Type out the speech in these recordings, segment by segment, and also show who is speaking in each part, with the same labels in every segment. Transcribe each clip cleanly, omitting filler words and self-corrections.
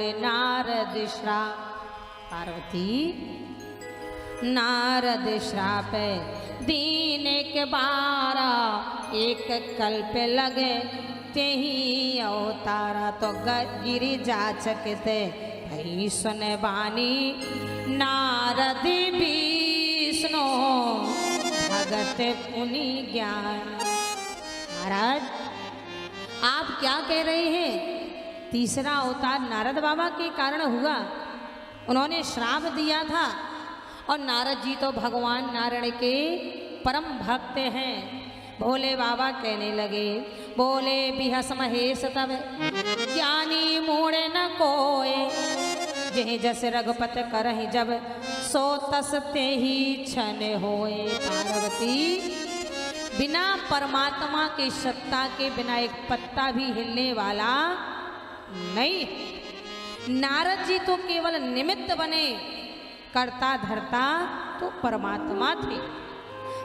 Speaker 1: बोले नारद श्राप। पार्वती नारद श्राप दीन के 12 एक कल्प लगे तेही अवतारा। तो गिरी जाचकते भई सुने बानी नारद विष्णु भगत पुनि ज्ञान। महाराज आप क्या कह रहे हैं? तीसरा अवतार नारद बाबा के कारण हुआ। उन्होंने श्राप दिया था और नारद जी तो भगवान नारायण के परम भक्त हैं। भोले बाबा कहने लगे, बोले बिहस महेश तब ज्ञानी मूढ़ न कोय, जह जस रघुपत करहि जब सो तस ते ही क्षण होए। पार्वती बिना परमात्मा की सत्ता के बिना एक पत्ता भी हिलने वाला नहीं। नारद जी तो केवल निमित्त बने, करता धरता तो परमात्मा थे।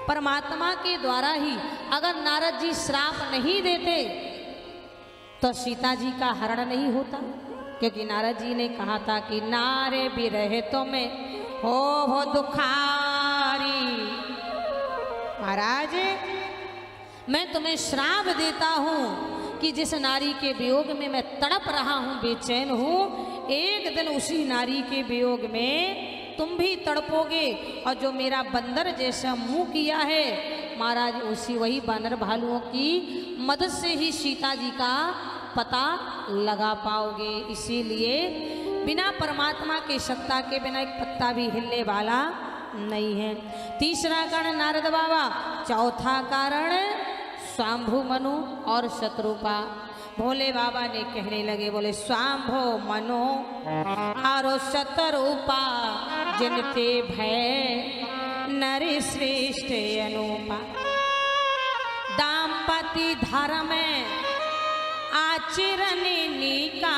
Speaker 1: परमात्मा के द्वारा ही अगर नारद जी श्राप नहीं देते तो सीता जी का हरण नहीं होता, क्योंकि नारद जी ने कहा था कि नारे बिरहे तो में हो दुखारी। महाराज मैं तुम्हें श्राप देता हूँ कि जिस नारी के वियोग में मैं तड़प रहा हूँ, बेचैन हूँ, एक दिन उसी नारी के वियोग में तुम भी तड़पोगे। और जो मेरा बंदर जैसा मुंह किया है महाराज, उसी वही बानर भालुओं की मदद से ही सीता जी का पता लगा पाओगे। इसीलिए बिना परमात्मा के सत्ता के बिना एक पत्ता भी हिलने वाला नहीं है। तीसरा कारण नारद बाबा, चौथा कारण स्वाम्भु मनु और शत्रुपा। भोले बाबा ने कहने लगे, बोले स्वाम्भो मनो आरो शतरूपा जिनते भय नर श्रेष्ठ अनुपा। दाम्पति धर्म आचरण निका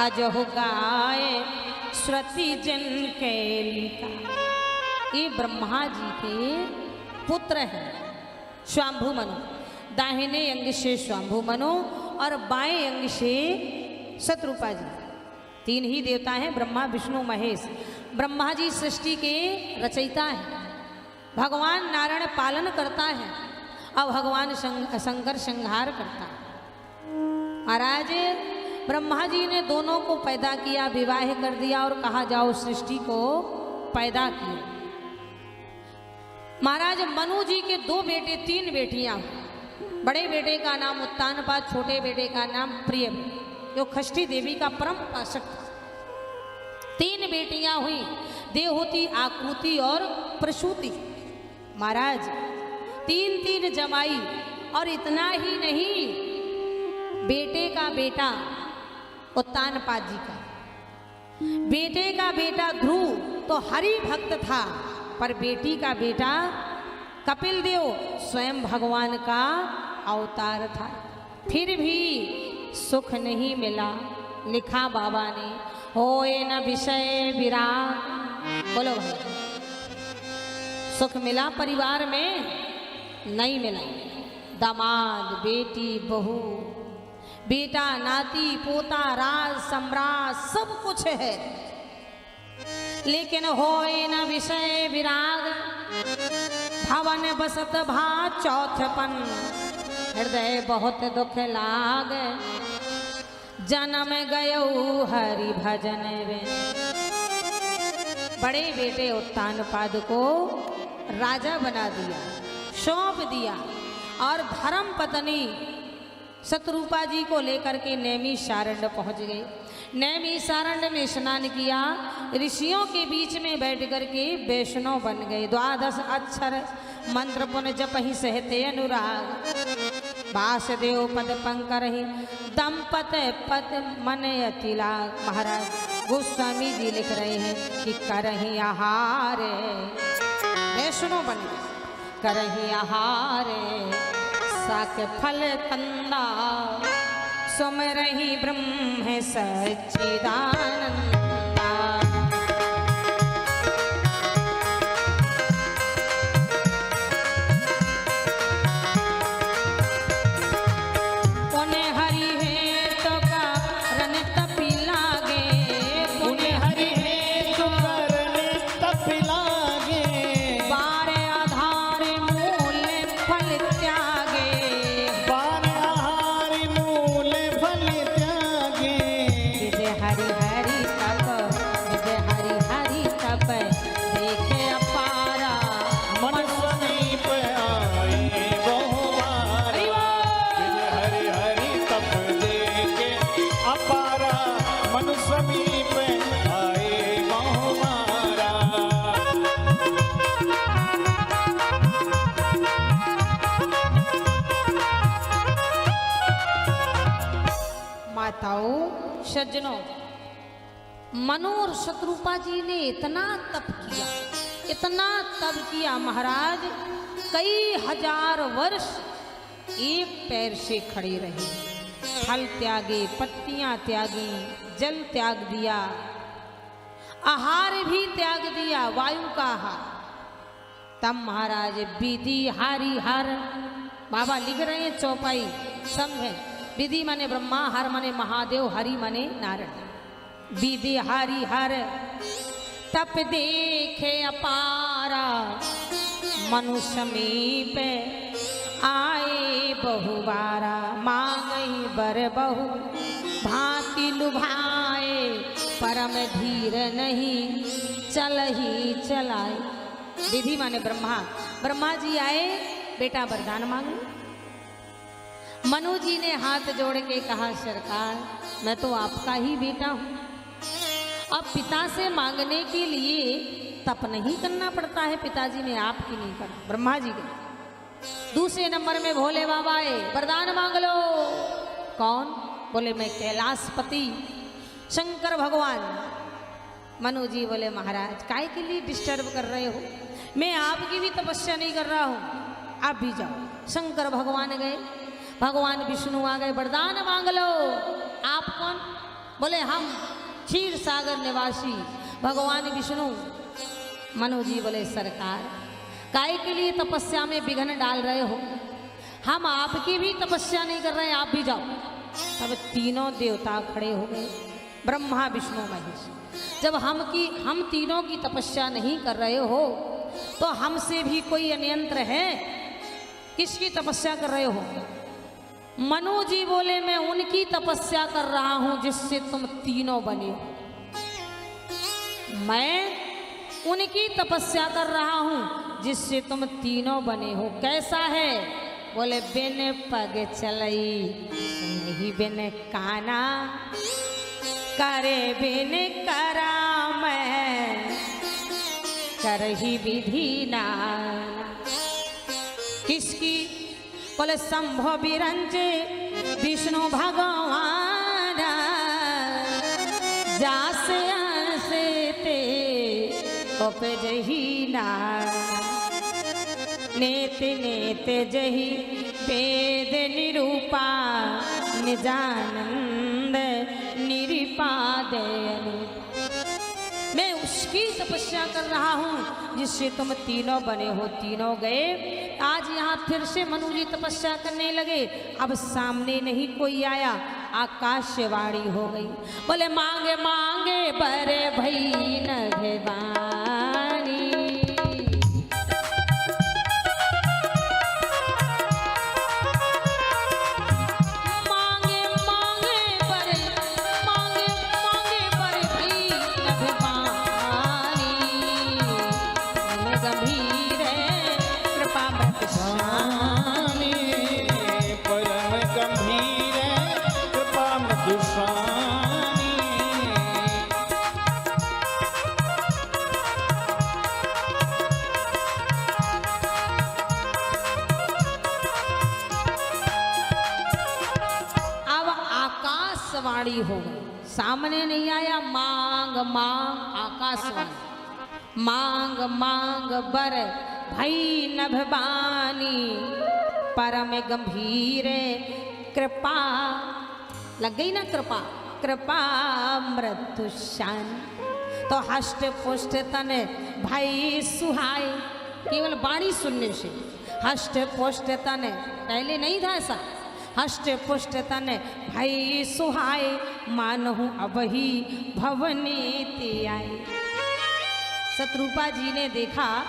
Speaker 1: अजहु गाय श्रुति जन कैलिका। ये ब्रह्मा जी के पुत्र हैं स्वाम्भु मनु। दाहिने अंग से स्वाम्भु मनु और बाएं अंग से शत्रुपा जी। तीन ही देवता हैं, ब्रह्मा विष्णु महेश। ब्रह्मा जी सृष्टि के रचयिता हैं, भगवान नारायण पालन करता है और भगवान शंकर संहार करता है। महाराज ब्रह्मा जी ने दोनों को पैदा किया, विवाह कर दिया और कहा जाओ सृष्टि को पैदा किया। महाराज मनु जी के 2 बेटे 3 बेटियां। बड़े बेटे का नाम उत्तानपाद, छोटे बेटे का नाम प्रिय, जो षष्ठी देवी का परम उपासक था। 3 बेटियां हुई, देवहूति, आकृति और प्रसूति। महाराज 3 जमाई। और इतना ही नहीं, बेटे का बेटा उत्तानपाद जी का, बेटे का बेटा ध्रुव तो हरि भक्त था, पर बेटी का बेटा कपिल देव स्वयं भगवान का अवतार था। फिर भी सुख नहीं मिला। लिखा बाबा ने, होए न विषय विराग। बोलो भाई, सुख मिला परिवार में? नहीं मिला। दामाद, बेटी, बहू, बेटा, नाती, पोता, राज, सम्राट सब कुछ है, लेकिन होए न विषय विराग। भवन बसत भा चौथपन, हृदय बहुत दुख लाग। जन्म गयो हरि भजन में। बड़े बेटे उत्तानपाद को राजा बना दिया, सौंप दिया और धर्म पत्नी शत्रुपा जी को लेकर के नैमिषारण्य पहुंच गए। नैमिषारण्य में स्नान किया, ऋषियों के बीच में बैठ कर के वैष्णव बन गए। 12 अक्षर मंत्र पुन जप ही सहते अनुराग। वासुदेव पद पंकरहि दंपत पद मन अतिला। महाराज गोस्वामी जी लिख रहे हैं कि करहि आहार, वैष्णव बन गए, करहि आहार साक फल कंदा, सुमरहि ब्रह्म सच्चिदानंदा। उन्हें हरि है तो का बताओ सज्जनों, मनु और शत्रुपा जी ने इतना तप किया, इतना तप किया महाराज, कई हजार वर्ष एक पैर से खड़े रहे, फल त्यागे, पत्तियां त्यागी, जल त्याग दिया, आहार भी त्याग दिया, वायु का आहार। तब महाराज विधि हारी हर, बाबा लिख रहे हैं चौपाई, समझे, विधि माने ब्रह्मा, हर माने महादेव, हरि माने नारायण। विधि हारी हर तप देखे अपारा, मनु समीप आए बहुबारा, मांगई बर बहु भांति लुभाए, परम धीर नहीं चल ही चलाए। विधि माने ब्रह्मा, ब्रह्मा जी आए, बेटा वरदान मांगो। मनु जी ने हाथ जोड़ के कहा, सरकार मैं तो आपका ही बेटा हूं, अब पिता से मांगने के लिए तप नहीं करना पड़ता है, पिताजी ने आपकी नहीं करा, ब्रह्मा जी गए। दूसरे नंबर में भोले बाबा आए, वरदान मांग लो। कौन? बोले मैं कैलाशपति शंकर भगवान। मनु जी बोले महाराज काय के लिए डिस्टर्ब कर रहे हो, मैं आपकी भी तपस्या नहीं कर रहा हूं, आप भी जाओ। शंकर भगवान गए, भगवान विष्णु आ गए, वरदान मांग लो। आप कौन? बोले हम क्षीर सागर निवासी भगवान विष्णु। मनु जी बोले सरकार काय के लिए तपस्या में विघ्न डाल रहे हो, हम आपकी भी तपस्या नहीं कर रहे, आप भी जाओ। तब तीनों देवता खड़े हो गए, ब्रह्मा विष्णु महेश। जब हम तीनों की तपस्या नहीं कर रहे हो तो हमसे भी कोई अन्यंत्र है? किसकी तपस्या कर रहे हो? मनु जी बोले मैं उनकी तपस्या कर रहा हूं जिससे तुम तीनों बने हो, मैं उनकी तपस्या कर रहा हूं जिससे तुम तीनों बने हो। कैसा है? बोले बिन पग चलई नहीं बिन काना, करे बिन करा मैं करही विधि नाना। किसकी? बोले संभव बिरंजे विष्णु भगवान, जासे आसे ते उपजही नाना। नेत नेत जही वेद निरूपा, निजानंद निरिपाद। मैं उसकी तपस्या कर रहा हूं जिससे तुम तीनों बने हो। तीनों गए, आज यहाँ फिर से मनु जी तपस्या करने लगे। अब सामने नहीं कोई आया, आकाशवाणी हो गई। बोले मांगे मांगे बरे भई नभवानी, वाणी हो गई। सामने नहीं आया, मांग मांग आकाशवाणी, मांग मांग बर भई नभवानी, परम गंभीर कृपा। लग गई ना कृपा, कृपा मृत्यु शान। तो हष्ट पुष्ट तन भाई सुहाय, केवल वाणी सुनने से हष्ट पुष्ट तन, पहले नहीं था ऐसा। हष्ट पुष्ट तन भाई सुहाय, मानहु अब ही भवनेति आए। शत्रुपा जी ने देखा,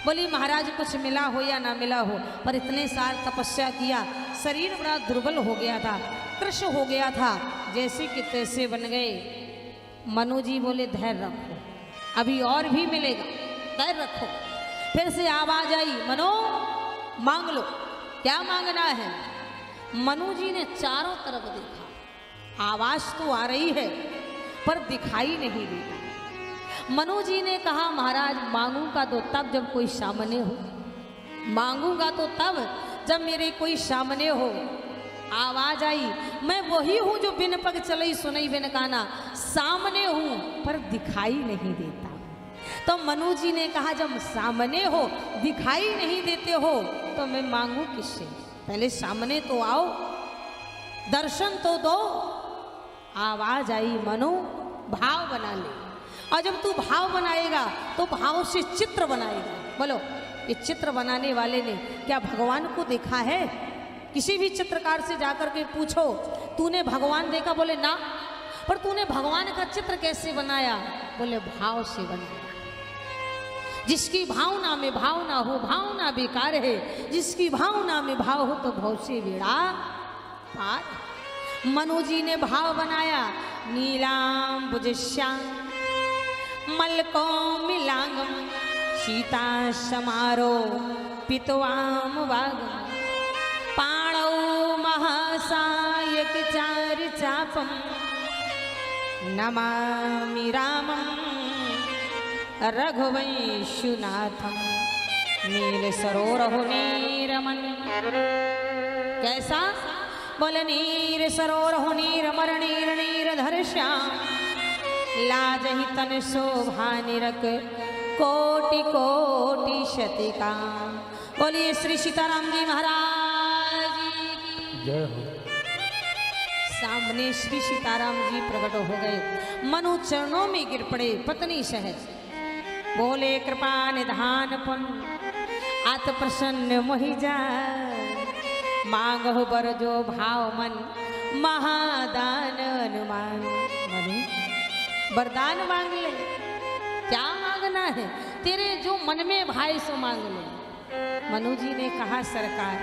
Speaker 1: बोली महाराज कुछ मिला हो या ना मिला हो, पर इतने साल तपस्या किया, शरीर बड़ा दुर्बल हो गया था, कृश हो गया था, जैसे कि तैसे बन गए। मनु जी बोले धैर्य रखो, अभी और भी मिलेगा, धैर्य रखो। फिर से आवाज आई, मनो मांग लो, क्या मांगना है? मनु जी ने चारों तरफ देखा, आवाज तो आ रही है पर दिखाई नहीं देता। मनु जी ने कहा महाराज मांगूंगा तो तब जब कोई सामने हो, मांगूंगा तो तब जब मेरे कोई सामने हो। आवाज आई, मैं वही हूं जो बिन पग चलई सुनई बिन गाना, सामने हूं पर दिखाई नहीं देता। तो मनु जी ने कहा, जब सामने हो दिखाई नहीं देते हो तो मैं मांगू किससे? पहले सामने तो आओ, दर्शन तो दो। आवाज आई, मनु भाव बना ले। और जब तू भाव बनाएगा तो भाव से चित्र बनाएगा। बोलो, ये चित्र बनाने वाले ने क्या भगवान को देखा है? किसी भी चित्रकार से जाकर के पूछो, तूने भगवान देखा? बोले ना। पर तूने भगवान का चित्र कैसे बनाया? बोले भाव से बनाया। जिसकी भावना में भावना हो, भावना बेकार है। जिसकी भावना में भाव हो तो भाव से बेड़ा पार। मनु जी ने भाव बनाया, नीलांबुज श्याम मलको मिलांगम सीता समारो पितवाम वागम पाणौ महासायक चार चापम नमामि रामं रघुवंशुनाथम नील सरोरहो नीरमन। कैसा? बोले नीर सरोरहो नीरमर नीर नीरधर श्याम लाजहि तन शोभा निरक कोटि कोटि शतिका। बोलिए श्री सीताराम जी महाराज की
Speaker 2: जय हो।
Speaker 1: सामने श्री सीताराम जी प्रकट हो गए। मनु चरणों में गिर पड़े, पत्नी सहज बोले, कृपा निधान पुन आत प्रसन्न मोहि जाय मांगो बर जो भाव मन महादान अनुमान। मनु वरदान मांग ले, क्या मांगना है? तेरे जो मन में भाई सो मांग ले। मनु जी ने कहा, सरकार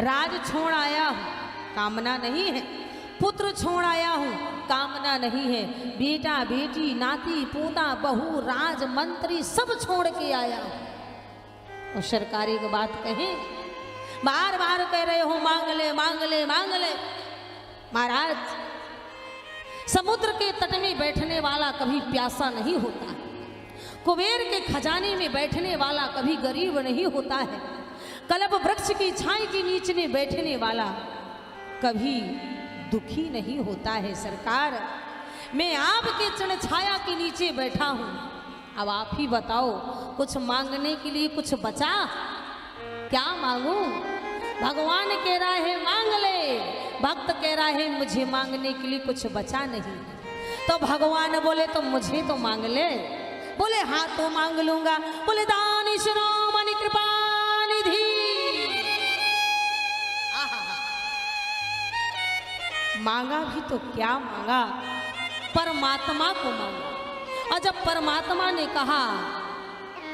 Speaker 1: राज छोड़ आया हूं, कामना नहीं है। पुत्र छोड़ आया हूं, कामना नहीं है। बेटा बेटी नाती पोता बहू राज मंत्री सब छोड़ के आया हूं। और सरकारी की बात कहें, बार बार कह रहे हो मांग ले मांग ले मांग ले। महाराज, समुद्र के तट में बैठने वाला कभी प्यासा नहीं होता है। कुबेर के खजाने में बैठने वाला कभी गरीब नहीं होता है। कल्प वृक्ष की छाई के नीचे में बैठने वाला कभी दुखी नहीं होता है। सरकार, मैं आपके चरण छाया के नीचे बैठा हूं। अब आप ही बताओ, कुछ मांगने के लिए कुछ बचा? क्या मांगू? भगवान कह रहा है मांग ले, भक्त कह रहा है मुझे मांगने के लिए कुछ बचा नहीं। तो भगवान बोले तो मुझे तो मांग ले। बोले हाँ तो मांग लूंगा। बोले दानी शिरोमणि कृपा निधि। मांगा भी तो क्या मांगा? परमात्मा को मांगा। और जब परमात्मा ने कहा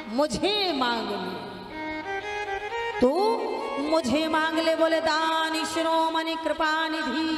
Speaker 1: मुझे मांग ले, तो मुझे मांग ले। बोले दानी शिरोमणि कृपा निधि।